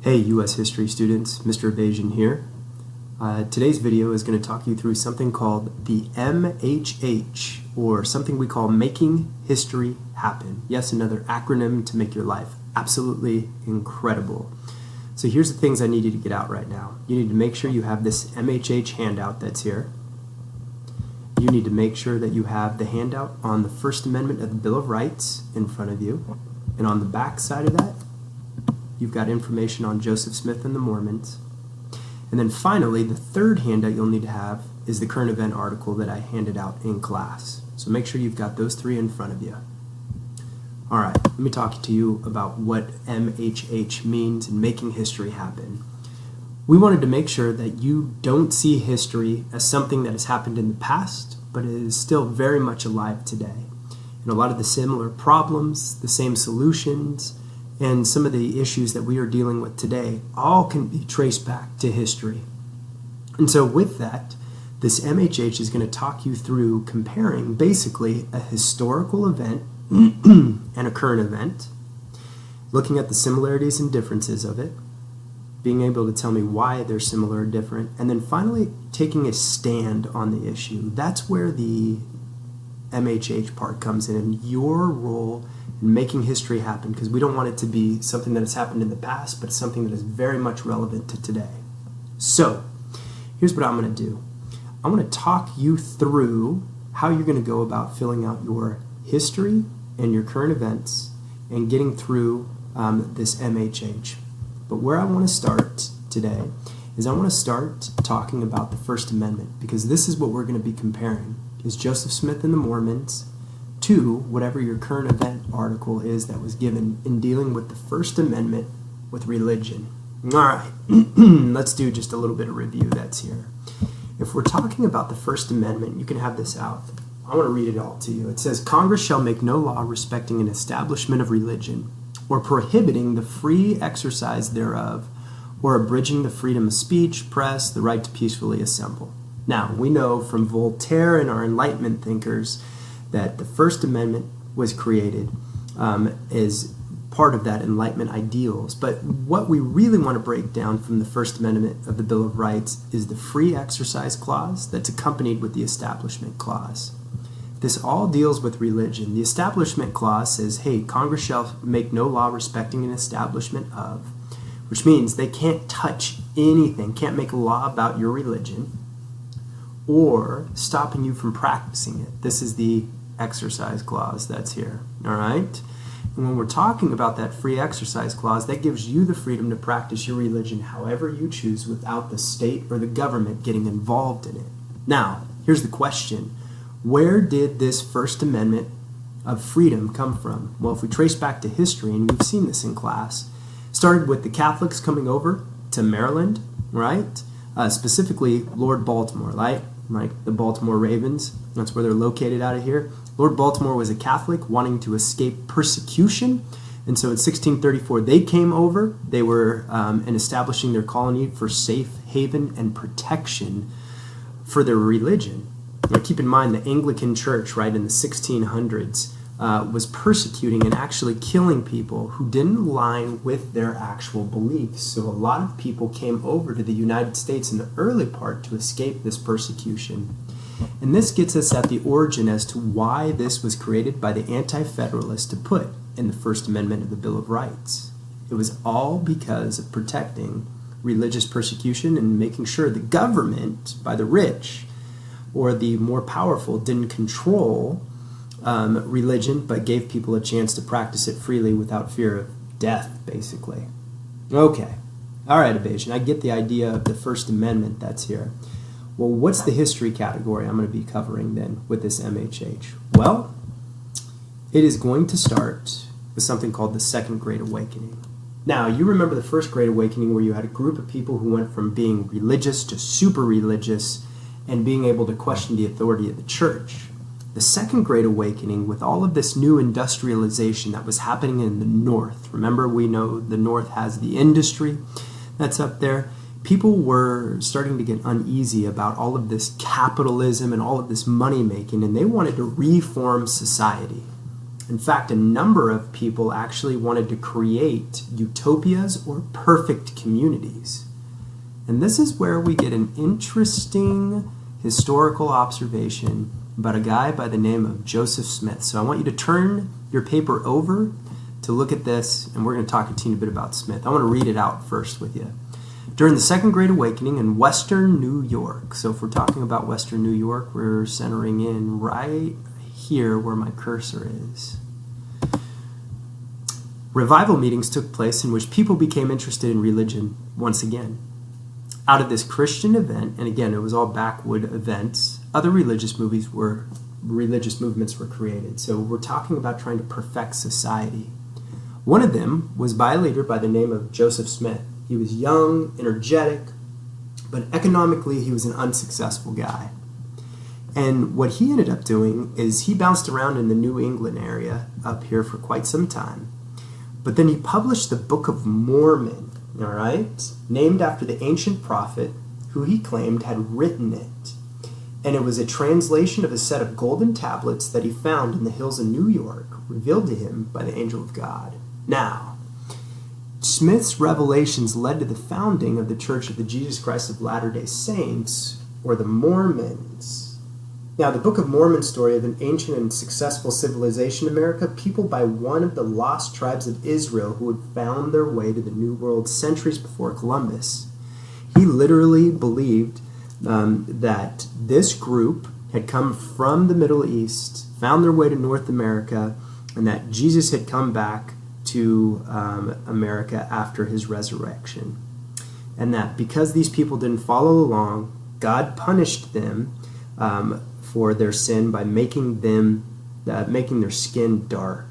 Hey U.S. history students, Mr. Evasion here. Today's video is going to talk you through something called the MHH, or something we call Making History Happen. Yes, another acronym to make your life absolutely incredible. So here's the things I need you to get out right now. You need to make sure you have this MHH handout that's here. You need to make sure that you have the handout on the First Amendment of the Bill of Rights in front of you. And on the back side of that, you've got information on Joseph Smith and the Mormons. And then finally, the third handout you'll need to have is the current event article that I handed out in class. So make sure you've got those three in front of you. All right, let me talk to you about what MHH means in making history happen. We wanted to make sure that you don't see history as something that has happened in the past, but it is still very much alive today. And a lot of the similar problems, the same solutions, and some of the issues that we are dealing with today all can be traced back to history. And so with that, this MHH is going to talk you through comparing basically a historical event and a current event, looking at the similarities and differences of it, being able to tell me why they're similar or different, and then finally taking a stand on the issue. That's where the MHH part comes in, and your role in making history happen, because we don't want it to be something that has happened in the past, but something that is very much relevant to today. So here's what I'm going to do. I'm going to talk you through how you're going to go about filling out your history and your current events and getting through this MHH. But where I want to start today is I want to start talking about the First Amendment, because this is what we're going to be comparing, is Joseph Smith and the Mormons to whatever your current event article is that was given in dealing with the First Amendment with religion. All right, let's do just a little bit of review that's here. If we're talking about the First Amendment, you can have this out. I want to read it all to you. It says, Congress shall make no law respecting an establishment of religion, or prohibiting the free exercise thereof, or abridging the freedom of speech, press, the right to peacefully assemble. Now, we know from Voltaire and our Enlightenment thinkers that the First Amendment was created as part of that Enlightenment ideals. But what we really want to break down from the First Amendment of the Bill of Rights is the Free Exercise Clause that's accompanied with the Establishment Clause. This all deals with religion. The Establishment Clause says, hey, Congress shall make no law respecting an establishment of, which means they can't touch anything, can't make a law about your religion, or stopping you from practicing it. This is the exercise clause that's here, all right? And when we're talking about that free exercise clause, that gives you the freedom to practice your religion however you choose without the state or the government getting involved in it. Now, here's the question. Where did this First Amendment of freedom come from? Well, if we trace back to history, and we've seen this in class, started with the Catholics coming over to Maryland, right? Specifically Lord Baltimore, right? Like the Baltimore Ravens, that's where they're located out of here. Lord Baltimore was a Catholic wanting to escape persecution, and so in 1634 they came over. They were and establishing their colony for safe haven and protection for their religion. Now keep in mind the Anglican Church, right, in the 1600s was persecuting and actually killing people who didn't align with their actual beliefs. So a lot of people came over to the United States in the early part to escape this persecution. And this gets us at the origin as to why this was created by the Anti-Federalists to put in the First Amendment of the Bill of Rights. It was all because of protecting religious persecution and making sure the government, by the rich or the more powerful, didn't control religion, but gave people a chance to practice it freely without fear of death, basically. Okay. All right, Evasion, I get the idea of the First Amendment that's here. Well, what's the history category I'm going to be covering then with this MHH? Well, it is going to start with something called the Second Great Awakening. Now, you remember the First Great Awakening, where you had a group of people who went from being religious to super religious and being able to question the authority of the church. The Second Great Awakening, with all of this new industrialization that was happening in the North, remember we know the North has the industry that's up there, people were starting to get uneasy about all of this capitalism and all of this money making, and they wanted to reform society. In fact, a number of people actually wanted to create utopias or perfect communities. And this is where we get an interesting historical observation about a guy by the name of Joseph Smith. So I want you to turn your paper over to look at this, and we're going to talk a teeny bit about Smith. I want to read it out first with you. During the Second Great Awakening in Western New York, so if we're talking about Western New York, we're centering in right here where my cursor is. Revival meetings took place in which people became interested in religion once again. Out of this Christian event, and again, it was all backwood events, other religious movements were created. So we're talking about trying to perfect society. One of them was by a leader by the name of Joseph Smith. He was young, energetic, but economically he was an unsuccessful guy. And what he ended up doing is he bounced around in the New England area up here for quite some time. But then he published the Book of Mormon, all right, named after the ancient prophet who he claimed had written it. And it was a translation of a set of golden tablets that he found in the hills of New York, revealed to him by the angel of God. Now, Smith's revelations led to the founding of the Church of the Jesus Christ of Latter-day Saints, or the Mormons. Now, the Book of Mormon story of an ancient and successful civilization in America, peopled by one of the lost tribes of Israel who had found their way to the New World centuries before Columbus. He literally believed that this group had come from the Middle East, found their way to North America, and that Jesus had come back to America after his resurrection. And that because these people didn't follow along, God punished them for their sin by making their skin dark.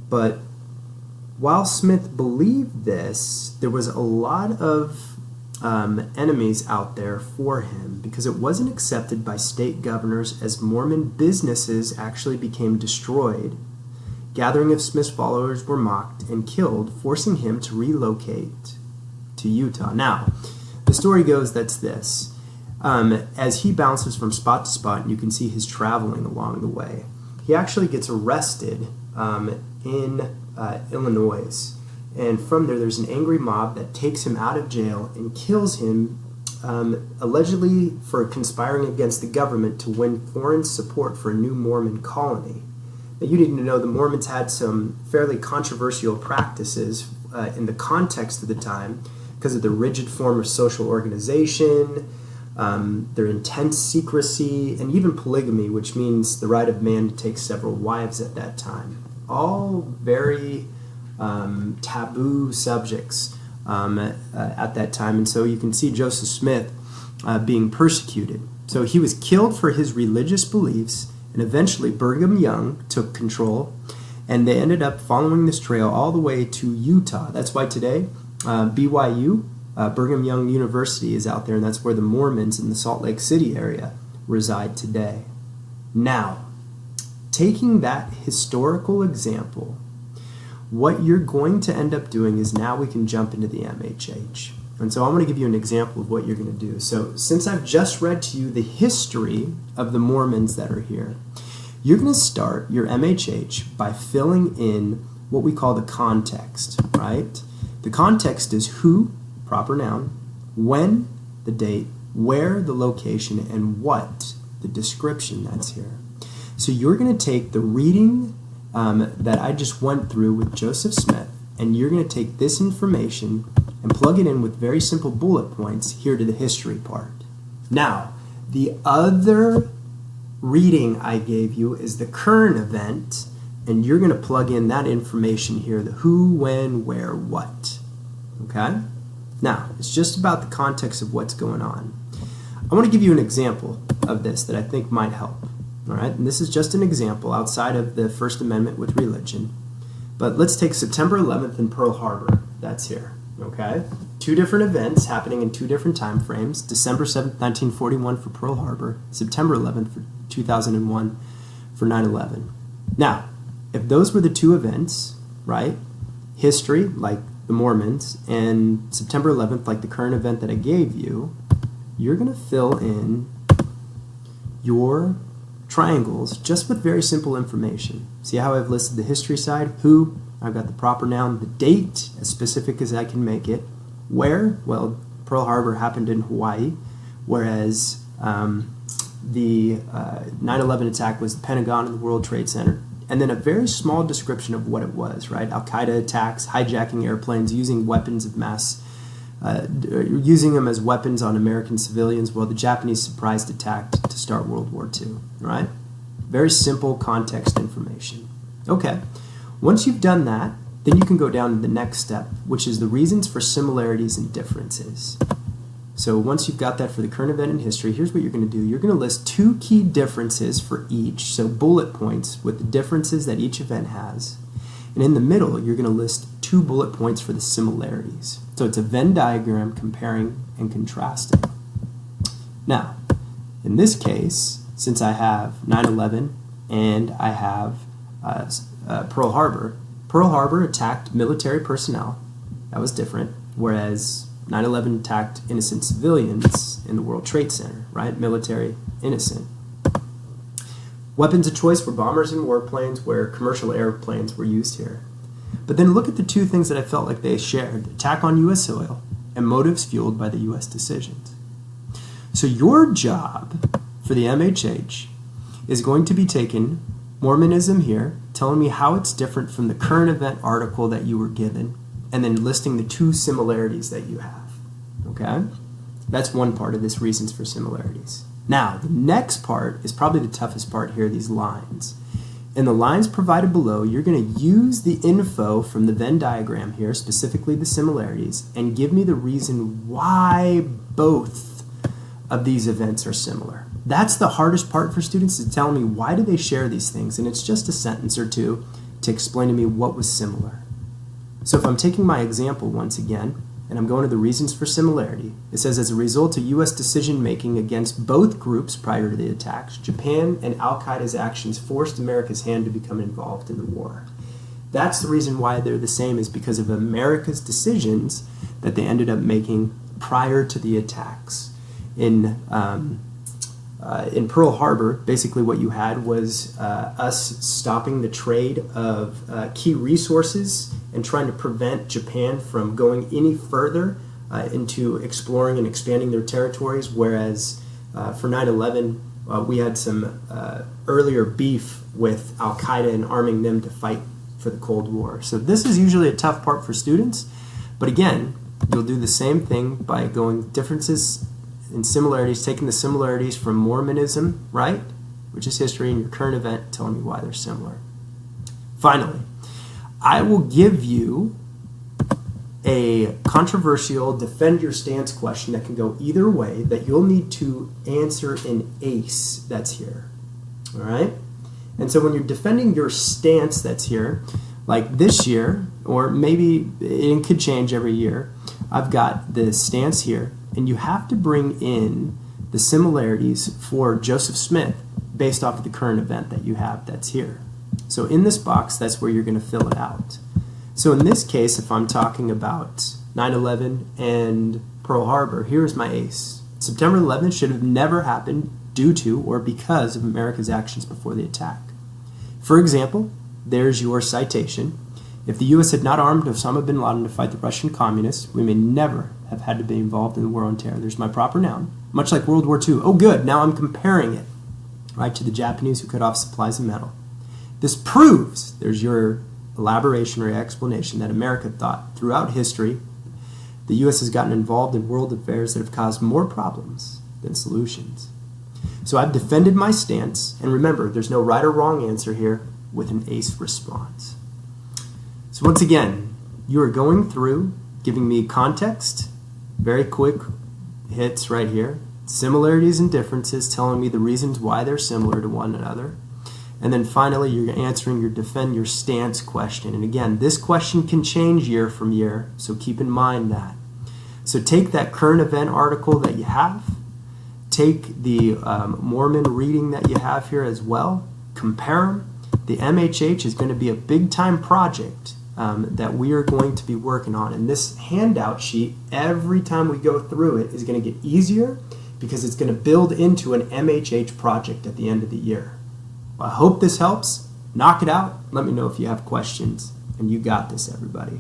But while Smith believed this, there was a lot of enemies out there for him because it wasn't accepted by state governors as Mormon businesses actually became destroyed. Gathering of Smith's followers were mocked and killed, forcing him to relocate to Utah. Now, the story goes that's this. As he bounces from spot to spot, and you can see his traveling along the way, he actually gets arrested in Illinois. And from there's an angry mob that takes him out of jail and kills him, allegedly for conspiring against the government to win foreign support for a new Mormon colony. Now, you need to know the Mormons had some fairly controversial practices in the context of the time because of the rigid form of social organization, their intense secrecy, and even polygamy, which means the right of man to take several wives at that time. All very taboo subjects at that time, and so you can see Joseph Smith being persecuted. So he was killed for his religious beliefs, and eventually Brigham Young took control, and they ended up following this trail all the way to Utah. That's why today BYU, Brigham Young University, is out there, and that's where the Mormons in the Salt Lake City area reside today. Now, taking that historical example, what you're going to end up doing is now we can jump into the MHH. And so I'm going to give you an example of what you're going to do. So since I've just read to you the history of the Mormons that are here, you're going to start your MHH by filling in what we call the context, right? The context is who, proper noun, when, the date, where, the location, and what, the description that's here. So you're going to take the reading that I just went through with Joseph Smith, and you're going to take this information and plug it in with very simple bullet points here to the history part. Now, the other reading I gave you is the current event, and you're going to plug in that information here, the who, when, where, what. Okay? Now, it's just about the context of what's going on. I want to give you an example of this that I think might help. All right? And this is just an example outside of the First Amendment with religion. But let's take September 11th in Pearl Harbor. That's here. Okay? Two different events happening in two different time frames. December 7th, 1941 for Pearl Harbor. September 11th for 2001 for 9/11. Now, if those were the two events, right? History, like the Mormons, and September 11th, like the current event that I gave you, you're going to fill in your triangles just with very simple information. See how I've listed the history side? Who, I've got the proper noun, the date, as specific as I can make it. Where? Well, Pearl Harbor happened in Hawaii, whereas the 9/11 attack was the Pentagon and the World Trade Center. And then a very small description of what it was, right? Al-Qaeda attacks, hijacking airplanes, using weapons of mass, using them as weapons on American civilians, while the Japanese surprise attacked to start World War II, right? Very simple context information. Okay, once you've done that, then you can go down to the next step, which is the reasons for similarities and differences. So once you've got that for the current event in history, here's what you're going to do. You're going to list 2 key differences for each, so bullet points with the differences that each event has. And in the middle, you're going to list 2 bullet points for the similarities. So it's a Venn diagram comparing and contrasting. Now, in this case, since I have 9/11 and I have Pearl Harbor attacked military personnel. That was different, whereas 9/11 attacked innocent civilians in the World Trade Center, right? Military, innocent. Weapons of choice were bombers and warplanes, where commercial airplanes were used here. But then look at the 2 things that I felt like they shared: attack on U.S. soil and motives fueled by the U.S. decisions. So your job for the MHH is going to be taking Mormonism here, telling me how it's different from the current event article that you were given, and then listing the 2 similarities that you have. Okay? That's one part of this reasons for similarities. Now, the next part is probably the toughest part here, these lines. In the lines provided below, you're going to use the info from the Venn diagram here, specifically the similarities, and give me the reason why both of these events are similar. That's the hardest part for students, to tell me why do they share these things, and it's just a sentence or 2 to explain to me what was similar. So if I'm taking my example once again, and I'm going to the reasons for similarity, it says, as a result of U.S. decision-making against both groups prior to the attacks, Japan and Al-Qaeda's actions forced America's hand to become involved in the war. That's the reason why they're the same, is because of America's decisions that they ended up making prior to the attacks. In Pearl Harbor, basically what you had was us stopping the trade of key resources and trying to prevent Japan from going any further into exploring and expanding their territories, whereas for 9/11, we had some earlier beef with Al-Qaeda and arming them to fight for the Cold War. So this is usually a tough part for students, but again, you'll do the same thing by going differences and similarities, taking the similarities from Mormonism, right, which is history, and your current event, telling me why they're similar. Finally, I will give you a controversial defend your stance question that can go either way, that you'll need to answer in ACE that's here, all right? And so when you're defending your stance that's here, like this year, or maybe it could change every year, I've got the stance here, and you have to bring in the similarities for Joseph Smith based off of the current event that you have that's here. So in this box, that's where you're going to fill it out. So in this case, if I'm talking about 9/11 and Pearl Harbor, here's my ACE. September 11th should have never happened due to or because of America's actions before the attack. For example, there's your citation. If the U.S. had not armed Osama bin Laden to fight the Russian communists, we may never have had to be involved in the war on terror. There's my proper noun. Much like World War II. Oh, good. Now I'm comparing it, right, to the Japanese who cut off supplies of metal. This proves, there's your elaboration or explanation, that America thought throughout history the U.S. has gotten involved in world affairs that have caused more problems than solutions. So I've defended my stance, and remember, there's no right or wrong answer here with an ACE response. So once again, you are going through, giving me context, very quick hits right here, similarities and differences, telling me the reasons why they're similar to one another. And then finally, you're answering your defend your stance question. And again, this question can change year from year, so keep in mind that. So take that current event article that you have, take the Mormon reading that you have here as well, compare them. The MHH is going to be a big-time project that we are going to be working on. And this handout sheet, every time we go through it, is going to get easier because it's going to build into an MHH project at the end of the year. Well, I hope this helps. Knock it out. Let me know if you have questions. And you got this, everybody.